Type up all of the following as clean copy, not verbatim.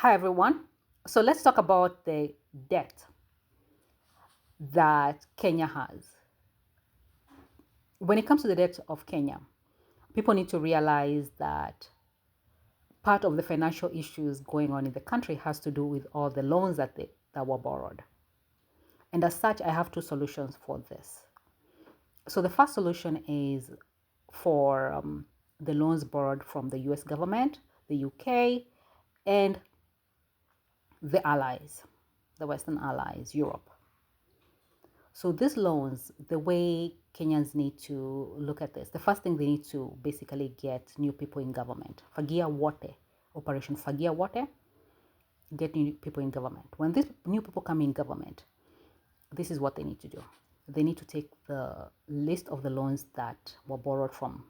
Hi, everyone. So let's talk about the debt that Kenya has. When it comes to the debt of Kenya, people need to realize that part of the financial issues going on in the country has to do with all the loans that were borrowed. And as such, I have two solutions for this. So the first solution is for the loans borrowed from the US government, the UK, and the allies, the Western allies, Europe. So these loans, the way Kenyans need to look at this, the first thing they need to basically get new people in government. Fagia Wote, Operation Fagia Wote, get new people in government. When these new people come in government, this is what they need to do. They need to take the list of the loans that were borrowed from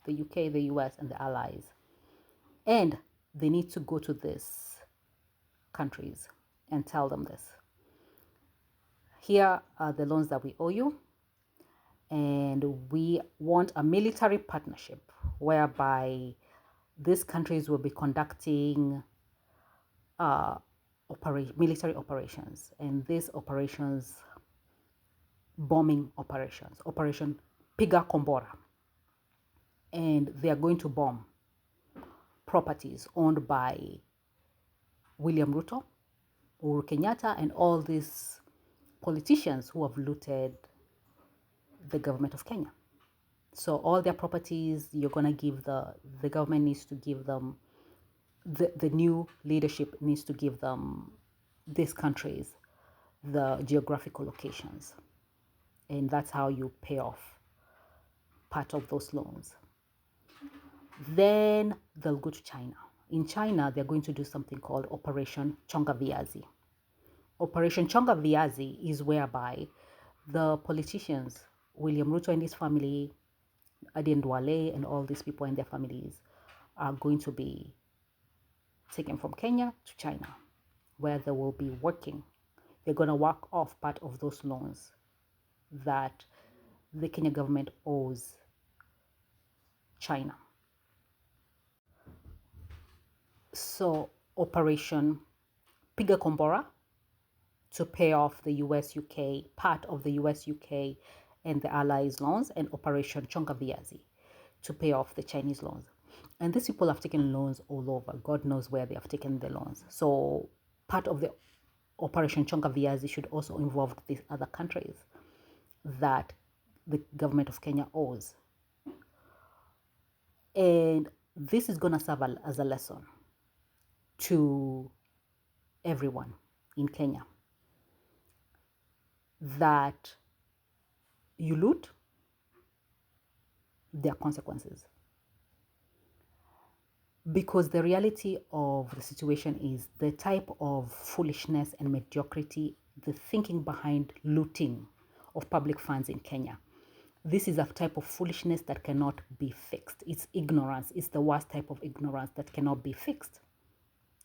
the UK, the US, and the allies. And they need to go to these countries and tell them this. Here are the loans that we owe you, and we want a military partnership whereby these countries will be conducting military operations, and these operations, bombing operations, Operation Piga Kombora, and they are going to bomb properties owned by William Ruto, Uhuru Kenyatta, and all these politicians who have looted the government of Kenya. So all their properties, you're gonna give the government needs to give them, the new leadership needs to give them these countries the geographical locations, and that's how you pay off part of those loans. Then they'll go to China. In China, they're going to do something called Operation Chonga Viazi. Operation Chonga Viazi is whereby the politicians, William Ruto and his family, Aden Duale and all these people and their families, are going to be taken from Kenya to China, where they will be working. They're going to work off part of those loans that the Kenya government owes China. So Operation Piga Kombora to pay off the US UK, part of the US UK and the Allies loans, and Operation Chonga Viazi to pay off the Chinese loans. And these people have taken loans all over. God knows where they have taken the loans. So part of the Operation Chonga Viazi should also involve these other countries that the government of Kenya owes. And this is going to serve as a lesson to everyone in Kenya that you loot, there are consequences. Because the reality of the situation is the type of foolishness and mediocrity, the thinking behind looting of public funds in Kenya. This is a type of foolishness that cannot be fixed. It's ignorance. It's the worst type of ignorance that cannot be fixed.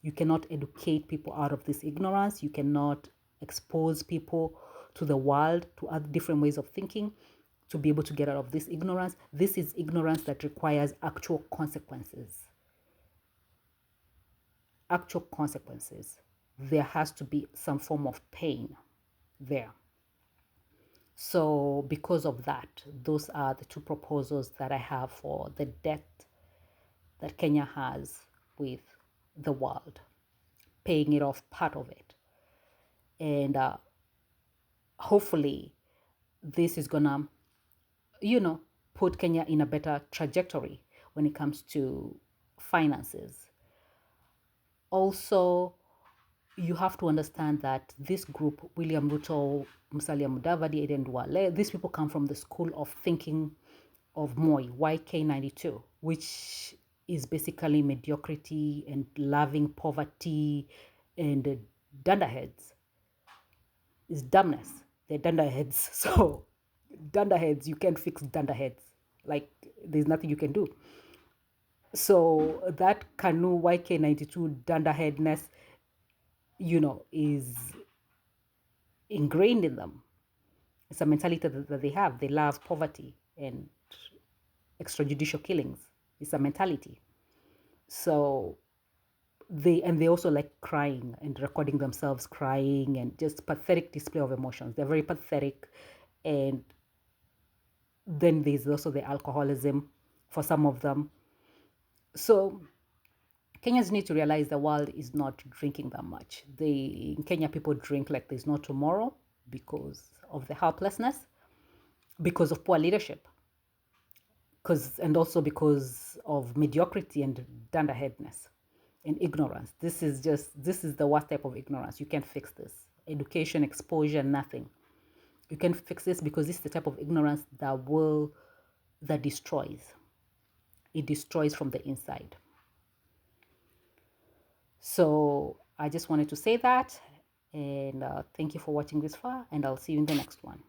You cannot educate people out of this ignorance. You cannot expose people to the world, to other different ways of thinking, to be able to get out of this ignorance. This is ignorance that requires actual consequences. Actual consequences. There has to be some form of pain there. So because of that, those are the two proposals that I have for the debt that Kenya has with the world, paying it off part of it. And hopefully this is gonna, put Kenya in a better trajectory when it comes to finances. Also, you have to understand that this group, William Ruto, Musalia Mudavadi, Aden Duale, these people come from the school of thinking of Moi, YK92, which is basically mediocrity and loving poverty and dunderheads. It's dumbness. They're dunderheads. So dunderheads, you can't fix dunderheads. Like, there's nothing you can do. So that Kanu YK92 dunderheadness, is ingrained in them. It's a mentality that they have. They love poverty and extrajudicial killings. It's a mentality. So they also like crying and recording themselves crying and just pathetic display of emotions. They're very pathetic. And then there's also the alcoholism for some of them. So Kenyans need to realize the world is not drinking that much. In Kenya, people drink like there's no tomorrow because of the helplessness, because of poor leadership, and also because of mediocrity and dunderheadness and ignorance. This is the worst type of ignorance. You can't fix this. Education, exposure, nothing. You can fix this because this is the type of ignorance that destroys. It destroys from the inside. So I just wanted to say that, and thank you for watching this far, and I'll see you in the next one.